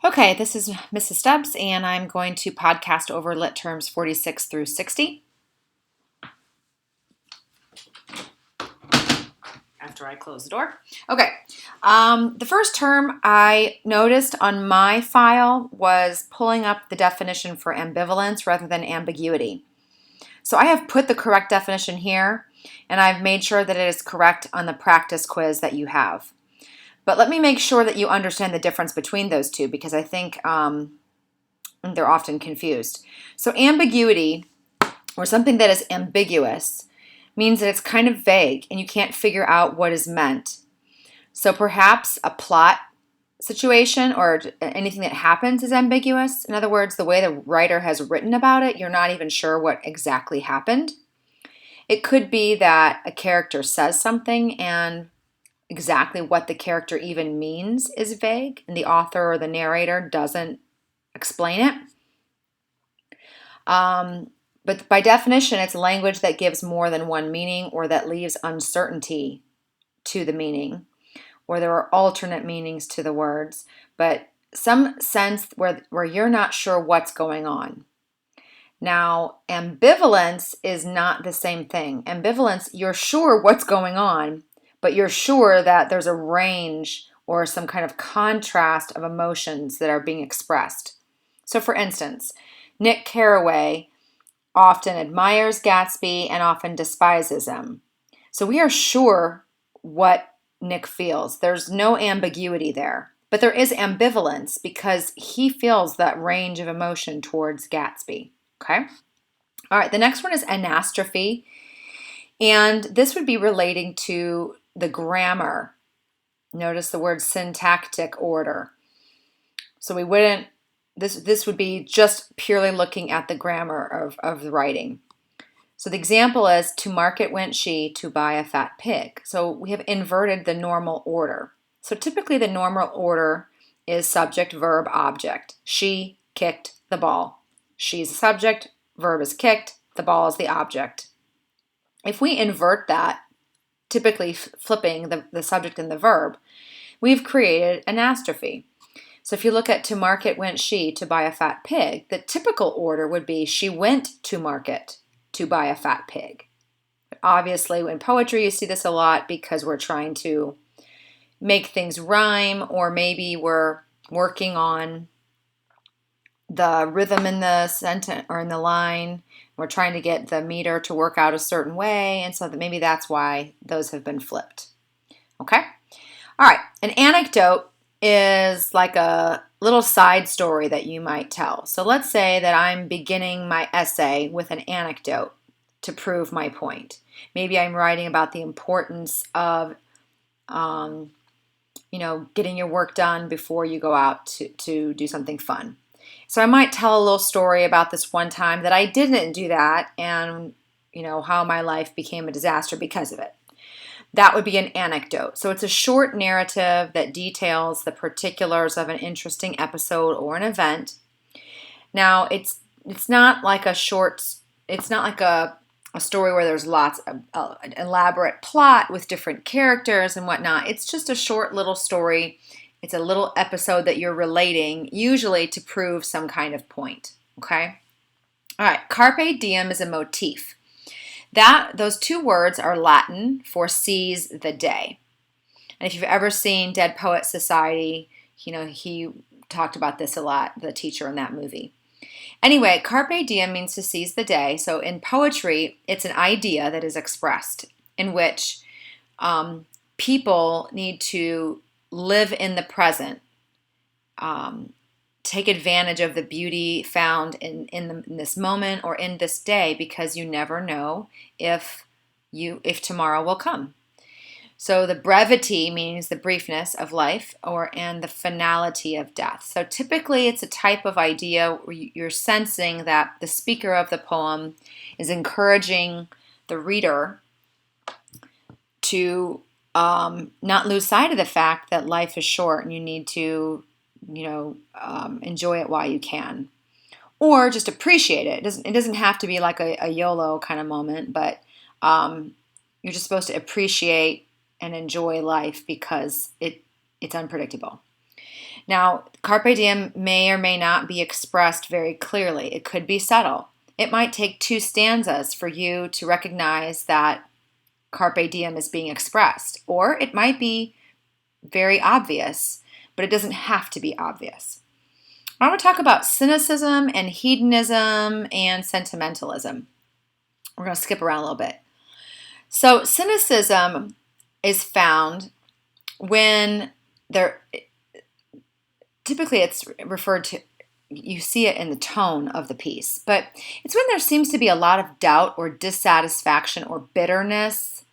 Okay, this is Mrs. Stubbs, and I'm going to podcast over lit terms 46 through 60 after I close the door. Okay, the first term I noticed on my file was pulling up the definition for ambivalence rather than ambiguity. So I have put the correct definition here, and I've made sure that it is correct on the practice quiz that you have. But let me make sure that you understand the difference between those two because I think they're often confused. So ambiguity, or something that is ambiguous, means that it's kind of vague and you can't figure out what is meant. So perhaps a plot situation or anything that happens is ambiguous. In other words, the way the writer has written about it, you're not even sure what exactly happened. It could be that a character says something and exactly what the character even means is vague, and the author or the narrator doesn't explain it. But by definition, it's language that gives more than one meaning or that leaves uncertainty to the meaning, or there are alternate meanings to the words, but some sense where you're not sure what's going on. Now, ambivalence is not the same thing. Ambivalence, you're sure what's going on, but you're sure that there's a range or some kind of contrast of emotions that are being expressed. So, for instance, Nick Carraway often admires Gatsby and often despises him. So we are sure what Nick feels. There's no ambiguity there. But there is ambivalence because he feels that range of emotion towards Gatsby. Okay? All right, the next one is anastrophe. And this would be relating to the grammar. Notice the word syntactic order. So we wouldn't, this would be just purely looking at the grammar of the writing. So the example is, to market went she to buy a fat pig. So we have inverted the normal order. So typically the normal order is subject, verb, object. She kicked the ball. She's the subject, verb is kicked, the ball is the object. If we invert that, typically flipping the subject and the verb, we've created anastrophe. So if you look at to market went she to buy a fat pig, the typical order would be she went to market to buy a fat pig. Obviously, in poetry, you see this a lot because we're trying to make things rhyme, or maybe we're working on the rhythm in the sentence or in the line. We're trying to get the meter to work out a certain way, and so that maybe that's why those have been flipped. Okay? All right, an anecdote is like a little side story that you might tell. So let's say that I'm beginning my essay with an anecdote to prove my point. Maybe I'm writing about the importance of, getting your work done before you go out to do something fun. So I might tell a little story about this one time that I didn't do that and, how my life became a disaster because of it. That would be an anecdote. So it's a short narrative that details the particulars of an interesting episode or an event. Now, it's not like a story where there's lots of an elaborate plot with different characters and whatnot. It's just a short little story. It's a little episode that you're relating, usually to prove some kind of point. Okay? All right, carpe diem is a motif. Those two words are Latin for seize the day. And if you've ever seen Dead Poets Society, he talked about this a lot, the teacher in that movie. Anyway, carpe diem means to seize the day. So in poetry, it's an idea that is expressed in which people need to live in the present, take advantage of the beauty found in this moment or in this day, because you never know if tomorrow will come. So the brevity means the briefness of life, and the finality of death. So typically it's a type of idea where you're sensing that the speaker of the poem is encouraging the reader to not lose sight of the fact that life is short and you need to enjoy it while you can, or just appreciate it. It doesn't have to be like a YOLO kind of moment, but you're just supposed to appreciate and enjoy life because it's unpredictable. Now, carpe diem may or may not be expressed very clearly. It could be subtle. It might take 2 stanzas for you to recognize that carpe diem is being expressed, or it might be very obvious, but it doesn't have to be obvious. I want to talk about cynicism and hedonism and sentimentalism. We're going to skip around a little bit. So cynicism is found when typically it's referred to, you see it in the tone of the piece, but it's when there seems to be a lot of doubt or dissatisfaction or bitterness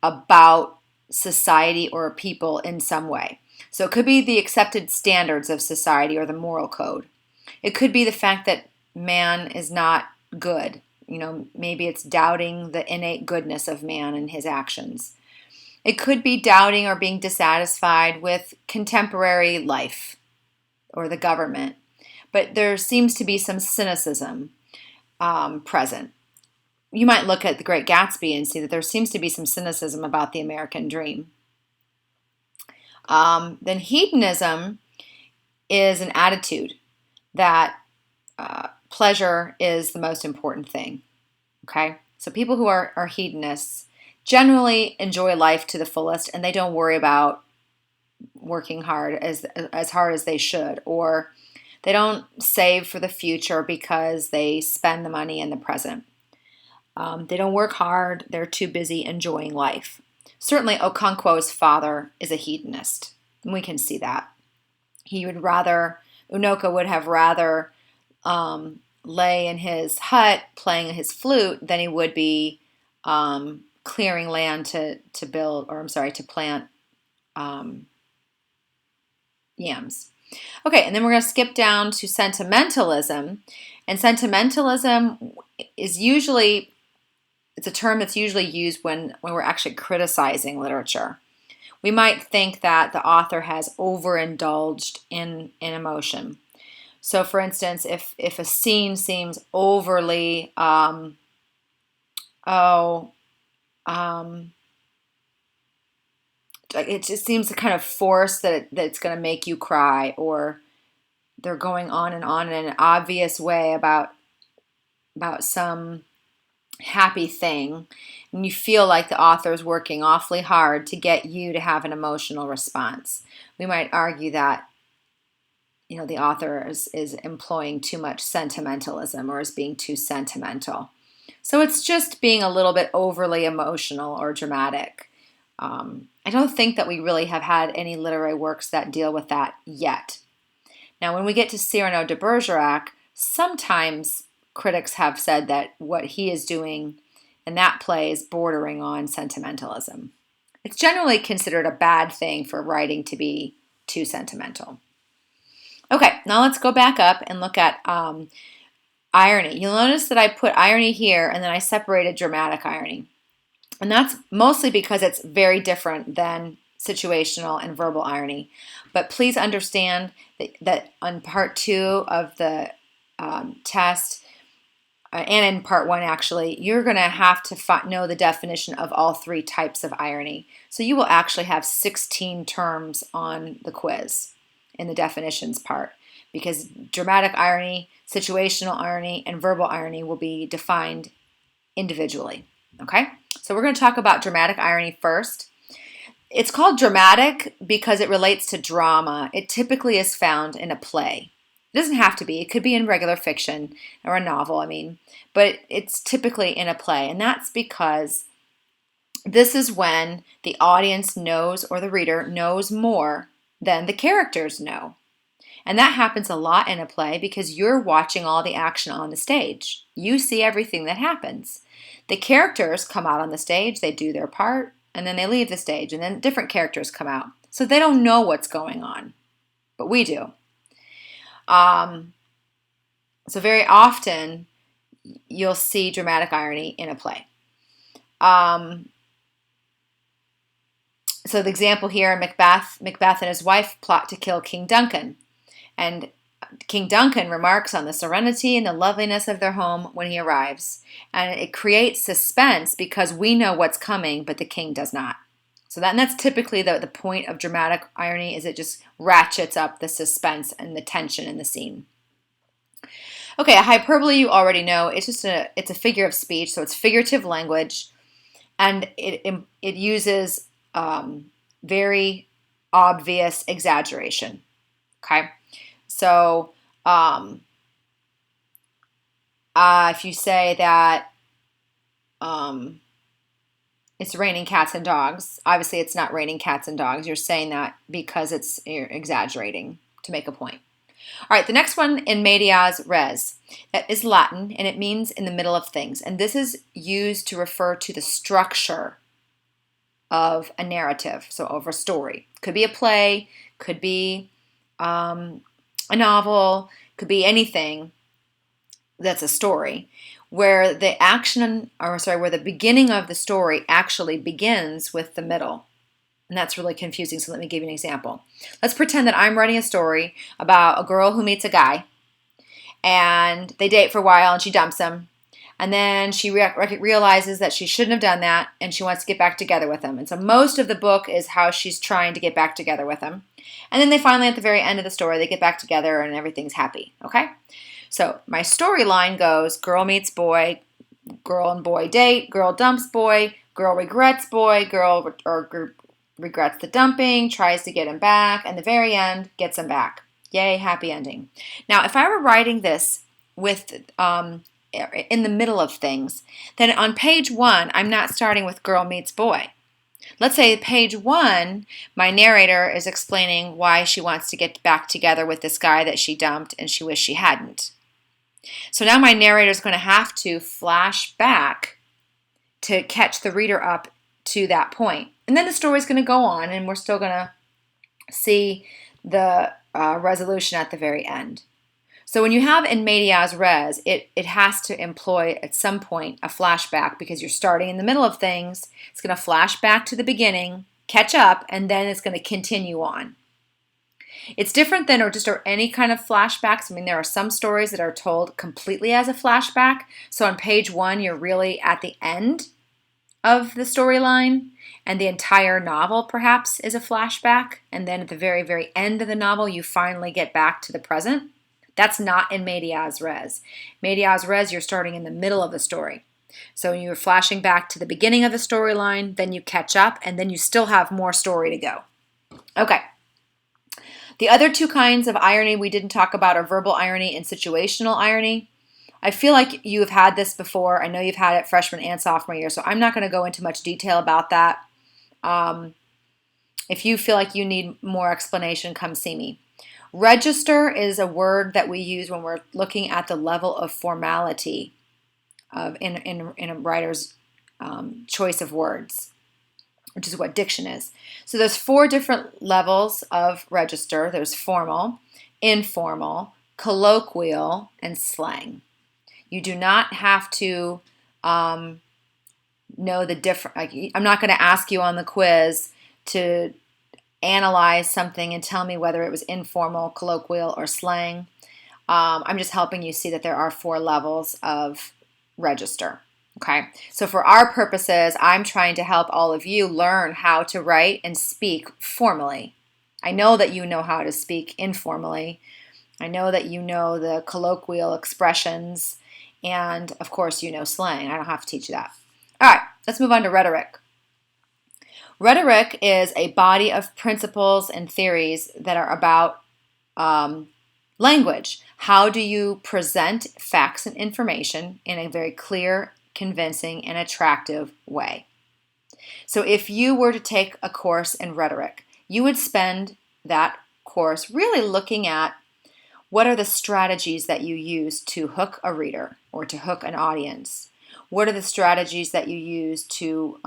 about society or people in some way. So it could be the accepted standards of society or the moral code. It could be the fact that man is not good. Maybe it's doubting the innate goodness of man and his actions. It could be doubting or being dissatisfied with contemporary life or the government. But there seems to be some cynicism present. You might look at The Great Gatsby and see that there seems to be some cynicism about the American dream. Then hedonism is an attitude that pleasure is the most important thing. Okay? So people who are hedonists generally enjoy life to the fullest, and they don't worry about working hard as hard as they should, or they don't save for the future because they spend the money in the present. They don't work hard. They're too busy enjoying life. Certainly, Okonkwo's father is a hedonist, and we can see that. Unoka would have rather lay in his hut playing his flute than he would be clearing land to plant yams. Okay, and then we're going to skip down to sentimentalism. And sentimentalism is usually, it's a term that's usually used when we're actually criticizing literature. We might think that the author has overindulged in emotion. So for instance, if a scene seems overly, it just seems to kind of force that it's going to make you cry, or they're going on in an obvious way about some happy thing, and you feel like the author is working awfully hard to get you to have an emotional response. We might argue that the author is employing too much sentimentalism or is being too sentimental. So it's just being a little bit overly emotional or dramatic. I don't think that we really have had any literary works that deal with that yet. Now, when we get to Cyrano de Bergerac, sometimes critics have said that what he is doing in that play is bordering on sentimentalism. It's generally considered a bad thing for writing to be too sentimental. Okay, now let's go back up and look at irony. You'll notice that I put irony here and then I separated dramatic irony. And that's mostly because it's very different than situational and verbal irony. But please understand that on part 2 of the test, and in part 1 actually, you're going to have to know the definition of all 3 types of irony. So you will actually have 16 terms on the quiz in the definitions part, because dramatic irony, situational irony, and verbal irony will be defined individually. Okay? So we're going to talk about dramatic irony first. It's called dramatic because it relates to drama. It typically is found in a play. It doesn't have to be. It could be in regular fiction or a novel, but it's typically in a play. And that's because this is when the audience knows, or the reader knows, more than the characters know. And that happens a lot in a play because you're watching all the action on the stage. You see everything that happens. The characters come out on the stage, they do their part, and then they leave the stage, and then different characters come out. So they don't know what's going on, but we do. So very often, you'll see dramatic irony in a play. So the example here, Macbeth and his wife plot to kill King Duncan. And King Duncan remarks on the serenity and the loveliness of their home when he arrives. And it creates suspense because we know what's coming, but the king does not. So that's typically the point of dramatic irony, is it just ratchets up the suspense and the tension in the scene. Okay, a hyperbole you already know. It's a figure of speech, so it's figurative language, and it uses very obvious exaggeration. Okay, so if you say that it's raining cats and dogs, obviously it's not raining cats and dogs. You're saying that because you're exaggerating to make a point. All right, the next one, in medias res. That is Latin, and it means in the middle of things. And this is used to refer to the structure of a narrative, so of a story. Could be a play, could be a novel, could be anything that's a story, where the where the beginning of the story actually begins with the middle. And that's really confusing, so let me give you an example. Let's pretend that I'm writing a story about a girl who meets a guy, and they date for a while, and she dumps him. And then she realizes that she shouldn't have done that, and she wants to get back together with him. And so most of the book is how she's trying to get back together with him. And then they finally, at the very end of the story, they get back together, and everything's happy, okay? So my storyline goes, girl meets boy, girl and boy date, girl dumps boy, girl regrets boy, girl regrets the dumping, tries to get him back, and the very end gets him back. Yay, happy ending. Now, if I were writing this with in the middle of things, then on page 1, I'm not starting with girl meets boy. Let's say page 1, my narrator is explaining why she wants to get back together with this guy that she dumped and she wished she hadn't. So now my narrator is going to have to flash back to catch the reader up to that point. And then the story is going to go on, and we're still going to see the resolution at the very end. So when you have in medias res, it has to employ at some point a flashback, because you're starting in the middle of things. It's going to flash back to the beginning, catch up, and then it's going to continue on. It's different than or any kind of flashbacks. I mean, there are some stories that are told completely as a flashback. So on page 1, you're really at the end of the storyline, and the entire novel perhaps is a flashback. And then at the very, very end of the novel, you finally get back to the present. That's not in medias res. Medias res, you're starting in the middle of the story. So you're flashing back to the beginning of the storyline, then you catch up, and then you still have more story to go. Okay. The other two kinds of irony we didn't talk about are verbal irony and situational irony. I feel like you have had this before. I know you've had it freshman and sophomore year, so I'm not going to go into much detail about that. If you feel like you need more explanation, come see me. Register is a word that we use when we're looking at the level of formality in a writer's choice of words, which is what diction is. So there's 4 different levels of register. There's formal, informal, colloquial, and slang. You do not have to know the different. I'm not going to ask you on the quiz to analyze something and tell me whether it was informal, colloquial, or slang. I'm just helping you see that there are 4 levels of register. Okay, so for our purposes, I'm trying to help all of you learn how to write and speak formally. I know that you know how to speak informally. I know that you know the colloquial expressions, and of course you know slang. I don't have to teach you that. All right, let's move on to rhetoric. Rhetoric is a body of principles and theories that are about language. How do you present facts and information in a very clear, convincing, and attractive way? So if you were to take a course in rhetoric, you would spend that course really looking at what are the strategies that you use to hook a reader or to hook an audience. What are the strategies that you use to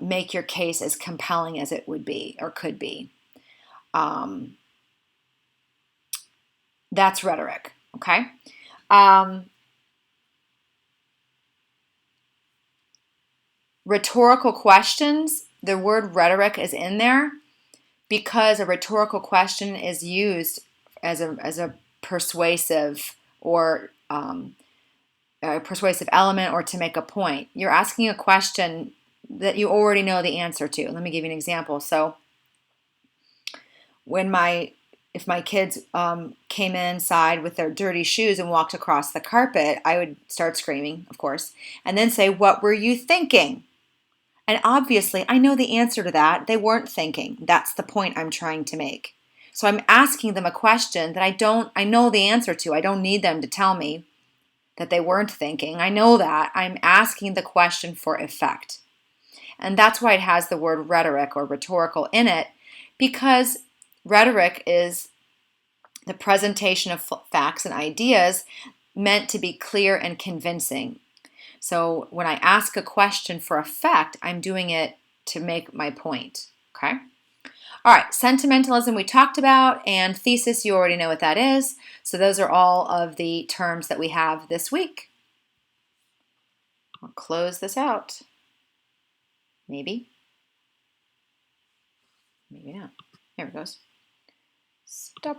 make your case as compelling as it would be or could be? That's rhetoric, okay? Rhetorical questions, the word rhetoric is in there because a rhetorical question is used as a persuasive or a persuasive element or to make a point. You're asking a question that you already know the answer to. Let me give you an example. So if my kids came inside with their dirty shoes and walked across the carpet, I would start screaming, of course, and then say, "What were you thinking?" And obviously, I know the answer to that. They weren't thinking. That's the point I'm trying to make. So I'm asking them a question that I know the answer to. I don't need them to tell me that they weren't thinking. I know that. I'm asking the question for effect. And that's why it has the word rhetoric or rhetorical in it, because rhetoric is the presentation of facts and ideas meant to be clear and convincing. So when I ask a question for effect, I'm doing it to make my point. Okay? All right, sentimentalism we talked about, and thesis, you already know what that is. So those are all of the terms that we have this week. I'll close this out. Maybe. Maybe not. There it goes. Stop.